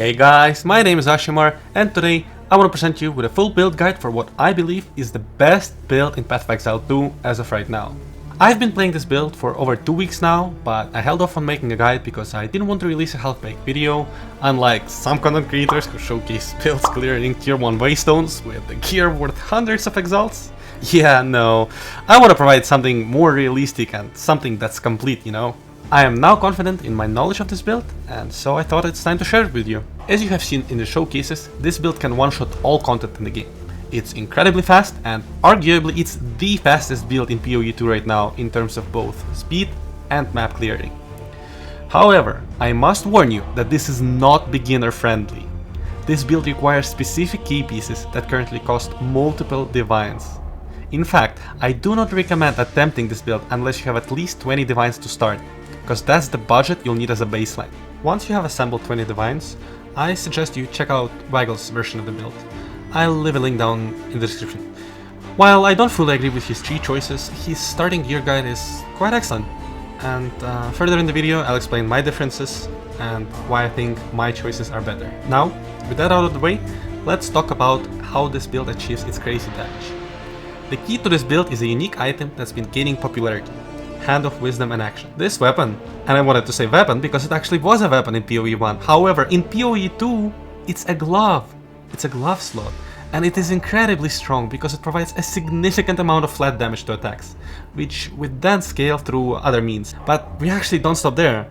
Hey guys, my name is Ashimar, and today I want to present you with a full build guide for what I believe is the best build in Path of Exile 2 as of right now. I've been playing this build for over 2 weeks now, but I held off on making a guide because I didn't want to release a half-baked video, unlike some content creators who showcase builds clearing tier 1 waystones with the gear worth hundreds of exalts. Yeah, no, I want to provide something more realistic and something that's complete, you know? I am now confident in my knowledge of this build, and so I thought it's time to share it with you. As you have seen in the showcases, this build can one-shot all content in the game. It's incredibly fast, and arguably it's the fastest build in PoE 2 right now in terms of both speed and map clearing. However, I must warn you that this is not beginner friendly. This build requires specific key pieces that currently cost multiple divines. In fact, I do not recommend attempting this build unless you have at least 20 divines to start, because that's the budget you'll need as a baseline. Once you have assembled 20 divines, I suggest you check out Waggle's version of the build. I'll leave a link down in the description. While I don't fully agree with his 3 choices, his starting gear guide is quite excellent. And further in the video, I'll explain my differences and why I think my choices are better. Now, with that out of the way, let's talk about how this build achieves its crazy damage. The key to this build is a unique item that's been gaining popularity: Hand of Wisdom and Action. This weapon, and I wanted to say weapon because it actually was a weapon in PoE 1, however in PoE 2 it's a glove. It's a glove slot, and it is incredibly strong because it provides a significant amount of flat damage to attacks, which would then scale through other means. But we actually don't stop there.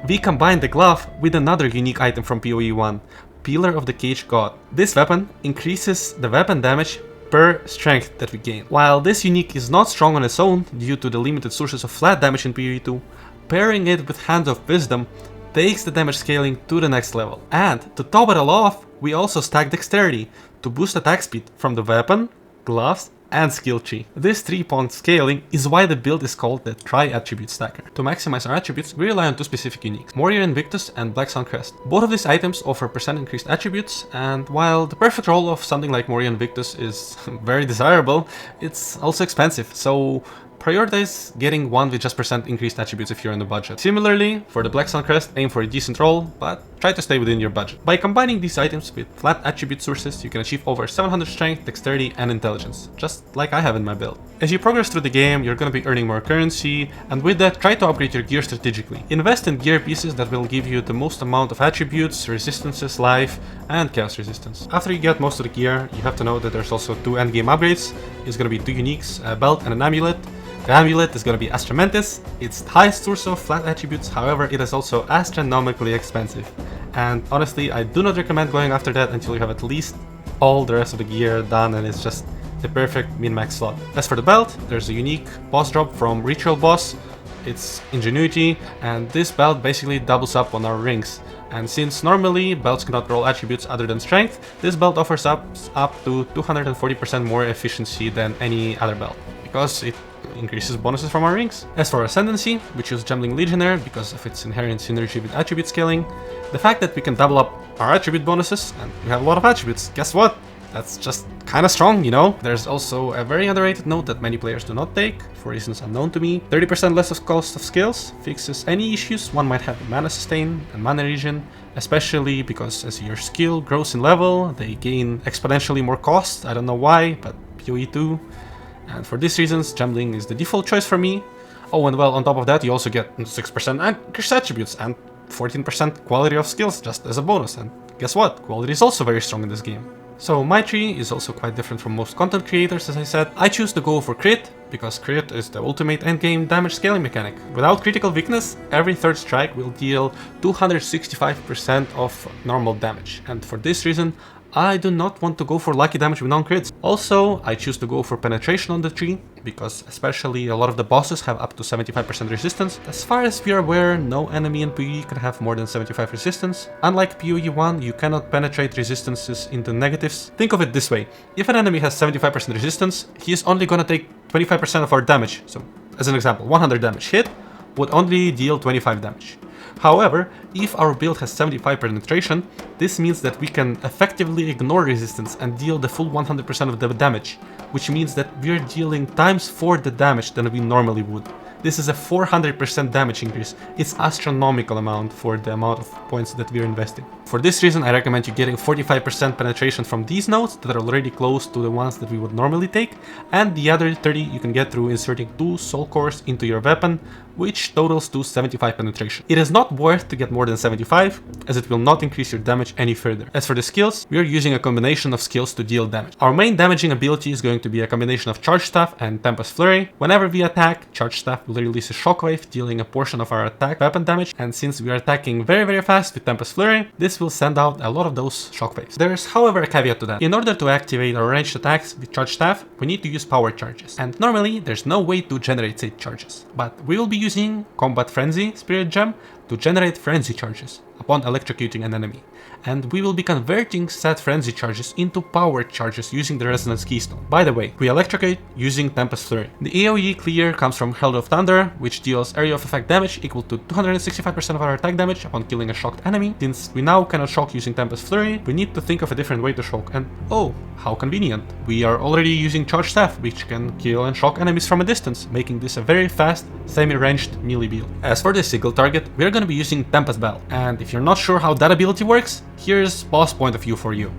We combine the glove with another unique item from PoE 1, Pillar of the Cage God. This weapon increases the weapon damage per strength that we gain. While this unique is not strong on its own due to the limited sources of flat damage in PoE 2, pairing it with Hand of Wisdom takes the damage scaling to the next level. And to top it all off, we also stack Dexterity to boost attack speed from the weapon, gloves, and skill tree. This 3-point scaling is why the build is called the Tri-Attribute Stacker. To maximize our attributes, we rely on 2 specific uniques: Warrior Invictus and Black Sun Crest. Both of these items offer percent increased attributes, and while the perfect role of something like Warrior Invictus is very desirable, it's also expensive, so prioritize getting one with just percent increased attributes if you're in the budget. Similarly, for the Black Sun Crest, aim for a decent roll, but try to stay within your budget. By combining these items with flat attribute sources, you can achieve over 700 strength, dexterity, and intelligence, just like I have in my build. As you progress through the game, you're gonna be earning more currency, and with that, try to upgrade your gear strategically. Invest in gear pieces that will give you the most amount of attributes, resistances, life, and chaos resistance. After you get most of the gear, you have to know that there's also 2 endgame upgrades. It's gonna be 2 uniques, a belt and an amulet. The amulet is going to be Astromantis. It's the highest source of flat attributes, however it is also astronomically expensive. And honestly, I do not recommend going after that until you have at least all the rest of the gear done and it's just the perfect min-max slot. As for the belt, there's a unique boss drop from Ritual Boss. It's Ingenuity, and this belt basically doubles up on our rings. And since normally belts cannot roll attributes other than strength, this belt offers up to 240% more efficiency than any other belt, because it increases bonuses from our rings. As for Ascendancy, we choose Gembling Legionnaire because of its inherent synergy with attribute scaling. The fact that we can double up our attribute bonuses, and we have a lot of attributes, guess what? That's just kinda strong, you know? There's also a very underrated note that many players do not take, for reasons unknown to me. 30% less of cost of skills fixes any issues one might have with mana sustain and mana regen, especially because as your skill grows in level, they gain exponentially more cost. I don't know why, but PoE 2. And for these reasons, Gembling is the default choice for me. Oh, and well, on top of that, you also get 6% increased attributes and 14% quality of skills just as a bonus. And guess what? Quality is also very strong in this game. So my tree is also quite different from most content creators, as I said. I choose to go for crit, because crit is the ultimate endgame damage scaling mechanic. Without critical weakness, every 3rd strike will deal 265% of normal damage. And for this reason, I do not want to go for lucky damage with non-crits. Also, I choose to go for penetration on the tree, because especially a lot of the bosses have up to 75% resistance. As far as we are aware, no enemy in PoE can have more than 75 resistance. Unlike PoE 1, you cannot penetrate resistances into negatives. Think of it this way: if an enemy has 75% resistance, he is only gonna take 25% of our damage. So, as an example, 100 damage hit would only deal 25 damage. However, if our build has 75 penetration, this means that we can effectively ignore resistance and deal the full 100% of the damage, which means that we're dealing times 4 the damage than we normally would. This is a 400% damage increase. It's astronomical amount for the amount of points that we're investing. For this reason, I recommend you getting 45% penetration from these nodes that are already close to the ones that we would normally take, and the other 30 you can get through inserting 2 soul cores into your weapon, which totals to 75 penetration. It is not worth to get more than 75, as it will not increase your damage any further. As for the skills, we are using a combination of skills to deal damage. Our main damaging ability is going to be a combination of Charge Staff and Tempest Flurry. Whenever we attack, Charge Staff will release a shockwave, dealing a portion of our attack weapon damage, and since we are attacking very fast with Tempest Flurry, this will send out a lot of those shockwaves. There is however a caveat to that. In order to activate our ranged attacks with Charge Staff, we need to use power charges, and normally there's no way to generate said charges, but we will be using Combat Frenzy Spirit Gem to generate frenzy charges upon electrocuting an enemy, and we will be converting said frenzy charges into power charges using the Resonance Keystone. By the way, we electrocute using Tempest Flurry. The AoE clear comes from Herald of Thunder, which deals area of effect damage equal to 265% of our attack damage upon killing a shocked enemy. Since we now cannot shock using Tempest Flurry, we need to think of a different way to shock, and oh, how convenient. We are already using Charge Staff, which can kill and shock enemies from a distance, making this a very fast, semi-ranged melee build. As for the single target, we are going to be using Tempest Bell, and if you're not sure how that ability works, here's boss point of view for you.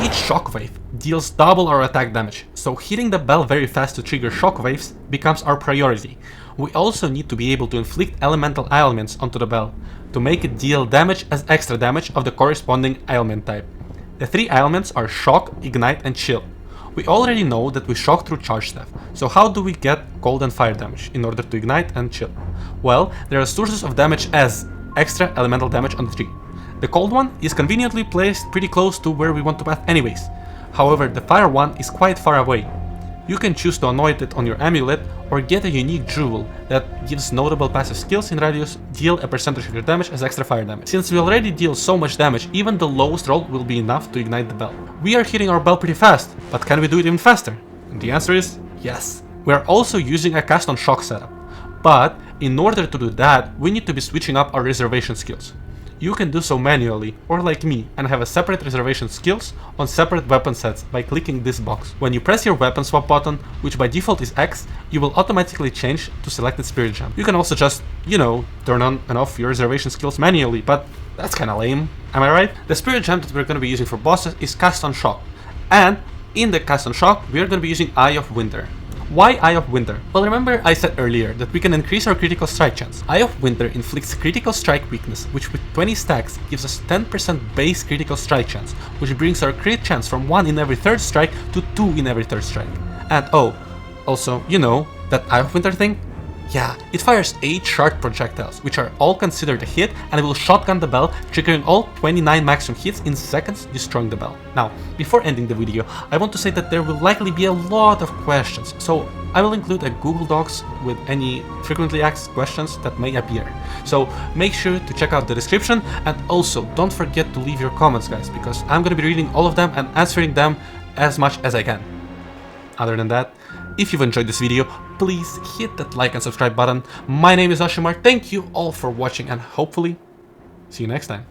Each shockwave deals double our attack damage, so hitting the bell very fast to trigger shockwaves becomes our priority. We also need to be able to inflict elemental ailments onto the bell, to make it deal damage as extra damage of the corresponding ailment type. The 3 ailments are Shock, Ignite and Chill. We already know that we shock through Charge Staff, so how do we get cold and fire damage in order to ignite and chill? Well, there are sources of damage as extra elemental damage on the tree. The cold one is conveniently placed pretty close to where we want to path anyways. However, the fire one is quite far away. You can choose to anoint it on your amulet or get a unique jewel that gives notable passive skills in radius, deal a percentage of your damage as extra fire damage. Since we already deal so much damage, even the lowest roll will be enough to ignite the bell. We are hitting our bell pretty fast, but can we do it even faster? And the answer is yes. We are also using a cast on shock setup, but in order to do that, we need to be switching up our reservation skills. You can do so manually, or like me, and have a separate reservation skills on separate weapon sets by clicking this box. When you press your weapon swap button, which by default is X, you will automatically change to selected Spirit Gem. You can also just, turn on and off your reservation skills manually, but that's kinda lame, am I right? The Spirit Gem that we're gonna be using for bosses is Cast on Shock, and in the Cast on Shock, we are gonna be using Eye of Winter. Why Eye of Winter? Well, remember I said earlier that we can increase our critical strike chance. Eye of Winter inflicts critical strike weakness, which with 20 stacks gives us 10% base critical strike chance, which brings our crit chance from 1 in every 3rd strike to 2 in every 3rd strike. And oh, also, that Eye of Winter thing? Yeah, it fires 8 shard projectiles, which are all considered a hit, and it will shotgun the bell, triggering all 29 maximum hits in seconds, destroying the bell. Now, before ending the video, I want to say that there will likely be a lot of questions, so I will include a Google Docs with any frequently asked questions that may appear. So make sure to check out the description, and also don't forget to leave your comments, guys, because I'm going to be reading all of them and answering them as much as I can. Other than that, if you've enjoyed this video, please hit that like and subscribe button. My name is Ashimar, thank you all for watching, and hopefully see you next time.